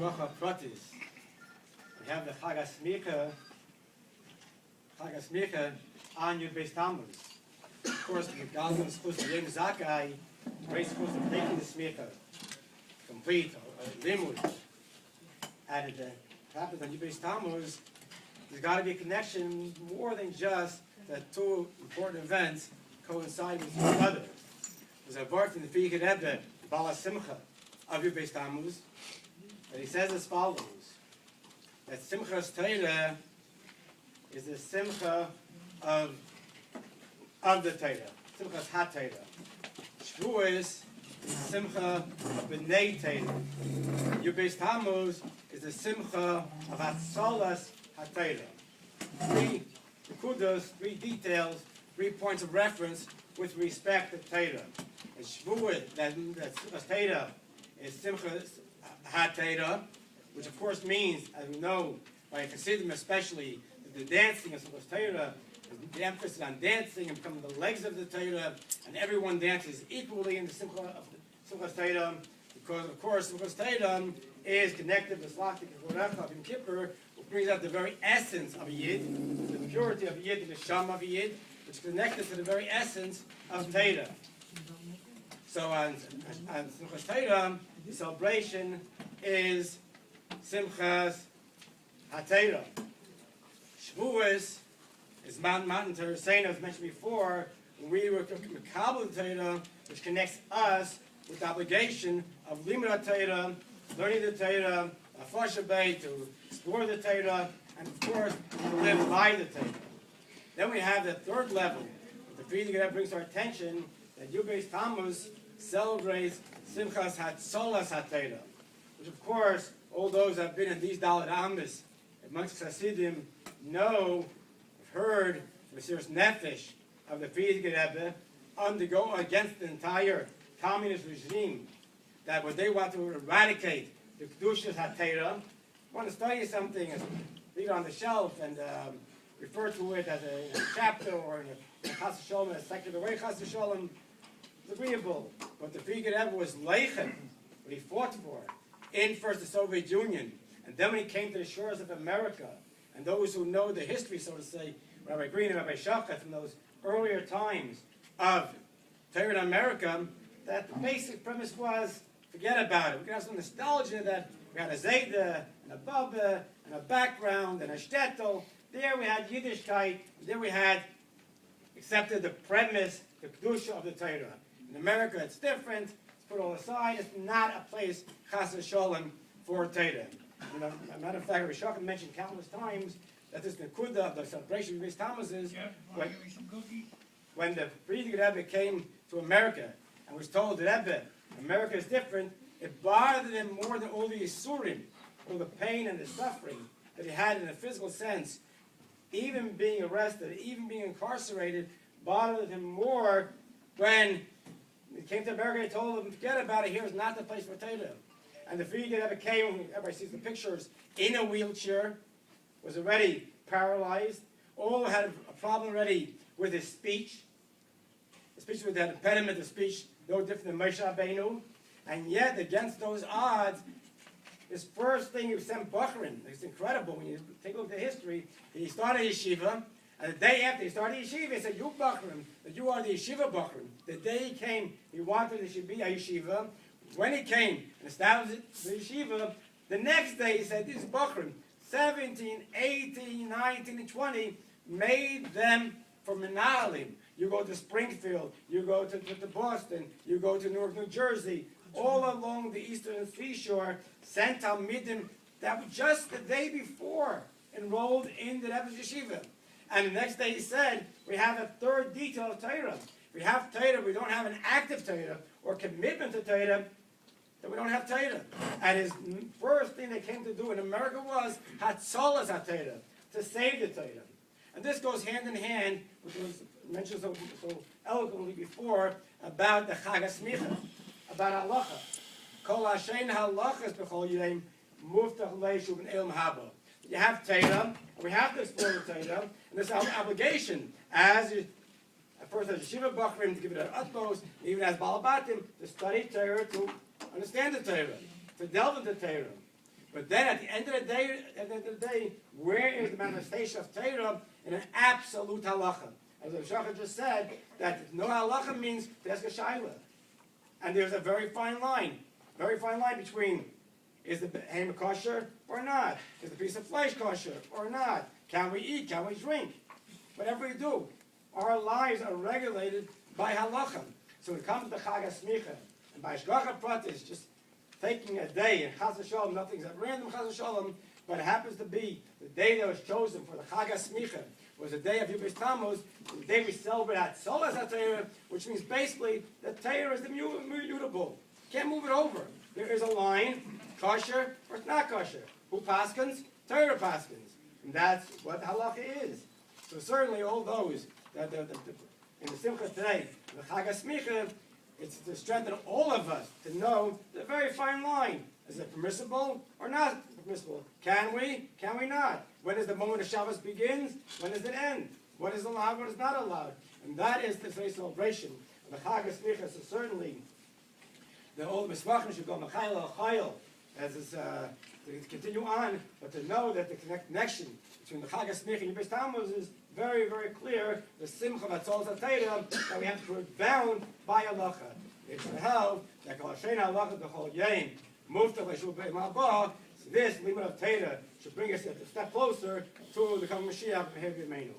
Bracha Pratis. We have the Chag Smicha on Yud Beis Tammuz. Of course, the Galvan is supposed to be Zakai, we're supposed to take the Smicha, complete, limud. And it happens on Yud Beis Tammuz, there's got to be a connection more than just that two important events coincide with each other. There's a verse in the Frierdiker Rebbe, Bala Simcha, of Yud Beis Tammuz, and he says as follows, that Simchas Torah is the Simcha of the Torah, Simchas HaTorah. Shavuos is the Simcha of B'nai Torah. Yud Beis Tammuz is the Simcha of Hatzolas HaTorah. Three nekudos, three details, 3 points of reference with respect to Torah. And Shavuos, that Simchas Torah is Simchas HaTorah, which of course means, as we know, by Hasidim especially, that the dancing of Simchas Torah, the emphasis on dancing and becoming the legs of the Torah, and everyone dances equally in the Simcha of Simchas Torah, because of course Simchas Torah is connected with Slachtik and Gorecha in Kippur, which brings out the very essence of a Yid, the purity of a Yid, the Neshama of a Yid, which is connected to the very essence of Torah. So on Simchas Torah, the celebration is Simchas HaTorah. Shavuos is Matan Torah Seina, as mentioned before, when we were Mekabel Torah, which connects us with the obligation of Limud Torah, learning the Torah, Afasha Bay, to explore the Torah, and of course, to live by the Torah. Then we have the third level, the Frierdiker Rebbe brings our attention, that Yud Beis Tammuz celebrates Simchas Hatzolas HaTorah, which of course, all those that have been in these Dalet Amos amongst Hasidim know, have heard, Mesiras Nefesh of the Frierdiker Rebbe undergo against the entire communist regime, that what they want to eradicate the Kedushas HaTorah. I want to study something, leave it on the shelf, and refer to it as a chapter or in a Chas Shalom, a section of the way Chas Shalom is agreeable. But the Frierdiker Rebbe was leichem, what he fought for, in first the Soviet Union, and then when he came to the shores of America, and those who know the history, so to say, Rabbi Green and Rabbi Shachat from those earlier times of Torah in America, that the basic premise was, forget about it. We can have some nostalgia that we had a Zayda, and a Baba, and a background, and a shtetl. There we had Yiddishkeit, and there we had accepted the premise, the Kedusha of the Torah. In America it's different, it's put all aside, it's not a place, Chas Shalom, for Torah. You know, as a matter of fact, Rabbi Shachat mentioned countless times that this Nekuda of the celebration of Beis Tammuz is when the Frierdiker Rebbe came to America and was told that Rebbe, America is different, it bothered him more than all the Yisurim, all the pain and the suffering that he had in a physical sense. Even being arrested, even being incarcerated, bothered him more when he came to America. He told him, forget about it, here is not the place for Torah. And the Frierdiker Rebbe came, everybody sees the pictures, in a wheelchair, was already paralyzed, all had a problem already with his speech. The speech with that impediment of speech, no different than Moshe Rabbeinu. And yet, against those odds, his first thing he sent Bachrin. It's incredible when you take a look at the history. He started yeshiva, and the day after he started yeshiva, he said, you Bachrin, that you are the yeshiva Bachrin. The day he came, he wanted it to be a yeshiva. When he came and established the yeshiva, the next day he said, these Bachrin, 17, 18, 19, and 20, made them for Menahalim. You go to Springfield, you go to Boston, you go to Newark, New Jersey, all along the eastern seashore, sent Talmidim that were just the day before enrolled in the Rebbe's yeshiva. And the next day he said, we have a third detail of Torah. We have Torah, we don't have an active Torah or commitment to Torah, that we don't have Torah. And his first thing they came to do in America was Hatzolas HaTorah, to save the Torah. And this goes hand in hand, which was mentioned so eloquently before, about the Chag Smicha, about halacha. Kol Hashem halachas b'chol yom muftach leishu b'neil haba. You have Torah, and we have to explore the Torah, and there's an obligation, as first as Yeshiva Bachrim, to give it an utmost, even as Balabatim, to study Torah, to understand the Torah, to delve into Torah. But then at the end of the day, where is the manifestation of Torah in an absolute halacha? As the Shachar just said, that no halacha means there's a shaila. And there's a very fine line between is the behemoth kosher or not? Is the piece of flesh kosher or not? Can we eat? Can we drink? Whatever we do, our lives are regulated by halacha. So when it comes to Chag HaSmicha, and by Hashgacha Pratis, just taking a day, and Chas v'Shalom, nothing's at random, Chas v'Shalom, but it happens to be the day that was chosen for the Chag HaSmicha, was the day of Yubis Tammuz, the day we celebrate Hatzolas HaTorah, which means basically that Torah is immutable. Can't move it over. There is a line, kosher or it's not kosher. Who paskins? Torah paskins. And that's what halacha is. So certainly all those that in the Simcha today, the Chag HaSmicha, it's to strengthen all of us to know the very fine line. Is it permissible or not permissible? Can we? Can we not? When is the moment of Shabbos begins? When does it end? What is allowed? What is not allowed? And that is the celebration of the Chag HaSmicha. So certainly, the old Mismachim should go Machayil Al-Chayil, as is to continue on, but to know that the connection between the Chag HaSmicha and Yubis Tammuz is very, very clear. The Simcha of Hatzolas HaTorah, that we have to be bound by halacha. It's the hell that Kol Hashem halacha b'chol yom muftach l'shuv be'im haba. This limit of Torah should bring us a step closer to the coming Mashiach. Amen.